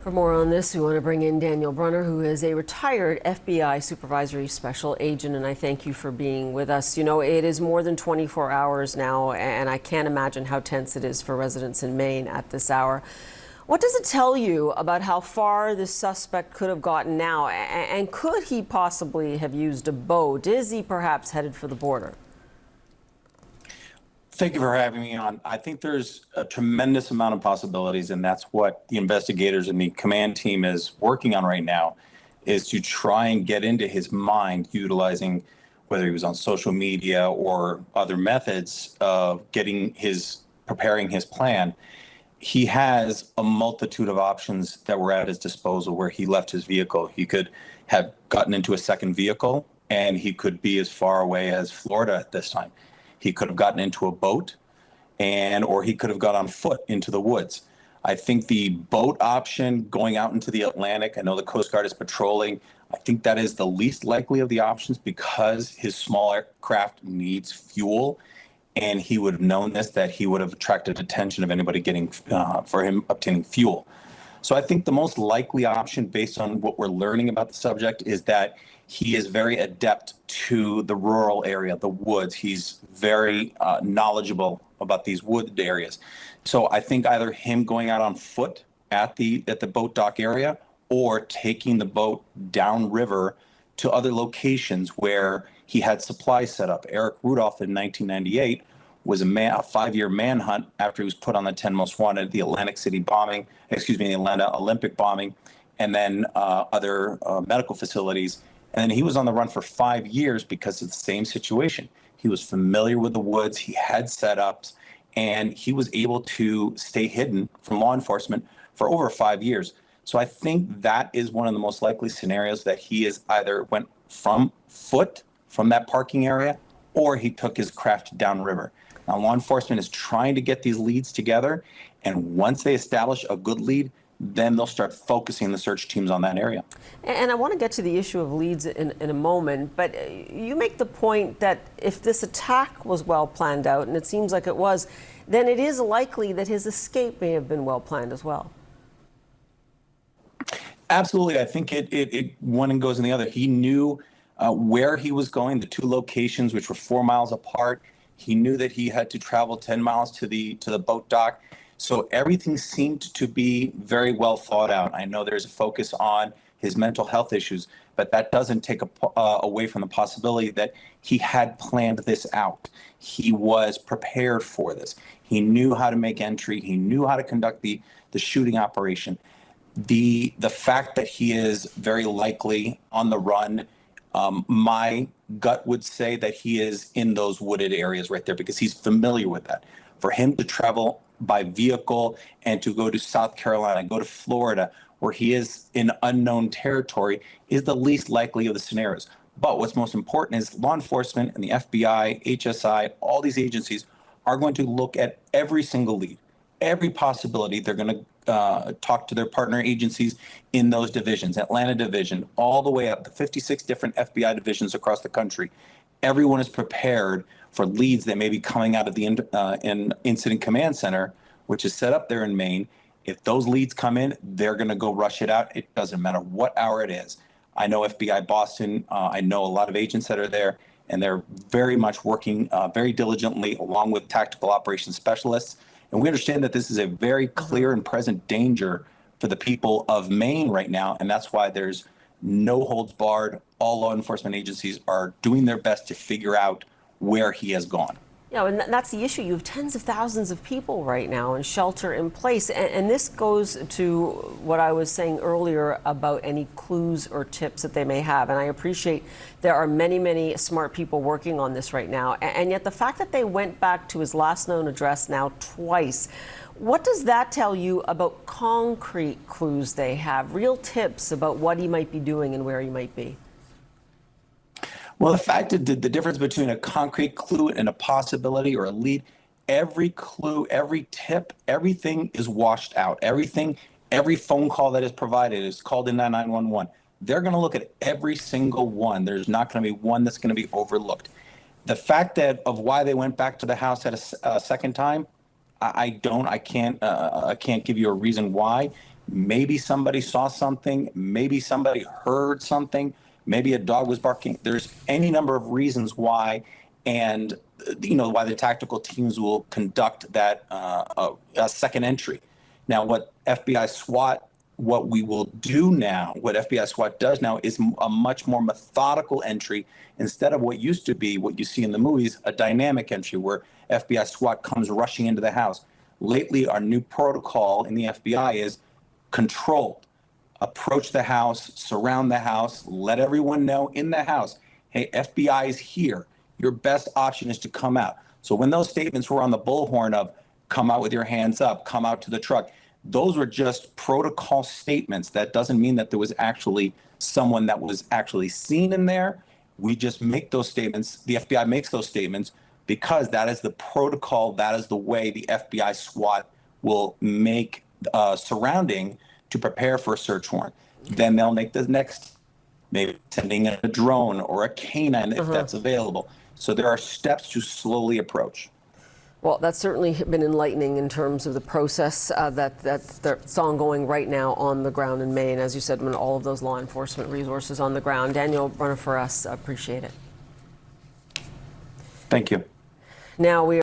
For more on this, we want to bring in Daniel Brunner, who is a retired FBI supervisory special agent, and I thank you for being with us. You know, it is more than 24 hours now, and I can't imagine how tense it is for residents in Maine at this hour. What does it tell you about how far this suspect could have gotten now, and could he possibly have used a boat? Is he perhaps headed for the border? Thank you for having me on. I think there's a tremendous amount of possibilities, and that's what the investigators and the command team is working on right now, is to try and get into his mind, utilizing whether he was on social media or other methods of preparing his plan. He has a multitude of options that were at his disposal where he left his vehicle. He could have gotten into a second vehicle, and he could be as far away as Florida at this time. He could have gotten into a boat, or he could have got on foot into the woods. I think the boat option, going out into the Atlantic, I know the Coast Guard is patrolling. I think that is the least likely of the options because his small aircraft needs fuel, and he would have known this, that he would have attracted attention of anybody for him obtaining fuel. So I think the most likely option, based on what we're learning about the subject, is that he is very adept to the rural area, the woods. He's very knowledgeable about these wooded areas. So I think either him going out on foot at the boat dock area, or taking the boat downriver to other locations where he had supplies set up. Eric Rudolph in 1998 was a 5-year manhunt after he was put on the 10 most wanted, the the Atlanta Olympic bombing, and then other medical facilities. And then he was on the run for 5 years because of the same situation. He was familiar with the woods, he had setups, and he was able to stay hidden from law enforcement for over 5 years. So I think that is one of the most likely scenarios, that he is either went from foot from that parking area, or he took his craft downriver. Now, law enforcement is trying to get these leads together, and once they establish a good lead, then they'll start focusing the search teams on that area. And I want to get to the issue of leads in a moment, but you make the point that if this attack was well planned out, and it seems like it was, then it is likely that his escape may have been well planned as well. Absolutely. I think it one and goes in the other. He knew where he was going, the two locations, which were 4 miles apart. He knew that he had to travel 10 miles to the boat dock. So everything seemed to be very well thought out. I know there's a focus on his mental health issues, but that doesn't take away from the possibility that he had planned this out. He was prepared for this. He knew how to make entry. He knew how to conduct the shooting operation. The fact that he is very likely on the run, my gut would say that he is in those wooded areas right there, because he's familiar with that. For him to travel by vehicle and to go to South Carolina, go to Florida, where he is in unknown territory, is the least likely of the scenarios. But what's most important is law enforcement and the FBI, HSI, all these agencies are going to look at every single lead, every possibility. They're going to talk to their partner agencies in those divisions, Atlanta division, all the way up to 56 different FBI divisions across the country. Everyone is prepared for leads that may be coming out of the incident command center, which is set up there in Maine. If those leads come in, they're going to go rush it out. It doesn't matter what hour it is. I know FBI Boston. I know a lot of agents that are there, and they're very much working very diligently along with tactical operations specialists. And we understand that this is a very clear and present danger for the people of Maine right now, and that's why there's no holds barred. All law enforcement agencies are doing their best to figure out where he has gone. Yeah, and that's the issue. You have tens of thousands of people right now in shelter in place. And this goes to what I was saying earlier about any clues or tips that they may have. And I appreciate there are many, many smart people working on this right now. And yet the fact that they went back to his last known address now twice, what does that tell you about concrete clues they have, real tips about what he might be doing and where he might be? Well, the fact that the difference between a concrete clue and a possibility or a lead, every clue, every tip, everything is washed out. Everything, every phone call that is provided is called in 911. They're going to look at every single one. There's not going to be one that's going to be overlooked. The fact that of why they went back to the house at a second time, I can't give you a reason why. Maybe somebody saw something, maybe somebody heard something, maybe a dog was barking. There's any number of reasons why, and why the tactical teams will conduct that a second entry. Now, what we will do now, what FBI SWAT does now is a much more methodical entry instead of what used to be what you see in the movies, a dynamic entry where FBI SWAT comes rushing into the house. Lately, our new protocol in the FBI is controlled. Approach the house, surround the house, let everyone know in the house, hey, FBI is here. Your best option is to come out. So when those statements were on the bullhorn of come out with your hands up, come out to the truck, those were just protocol statements. That doesn't mean that there was actually someone that was actually seen in there. We just make those statements. The FBI makes those statements because that is the protocol. That is the way the FBI SWAT will make surrounding to prepare for a search warrant. Then they'll make the next, maybe sending a drone or a canine if that's available. So there are steps to slowly approach. Well, that's certainly been enlightening in terms of the process that's ongoing right now on the ground in Maine. As you said, when all of those law enforcement resources on the ground. Daniel Brunner for us, appreciate it. Thank you. Now we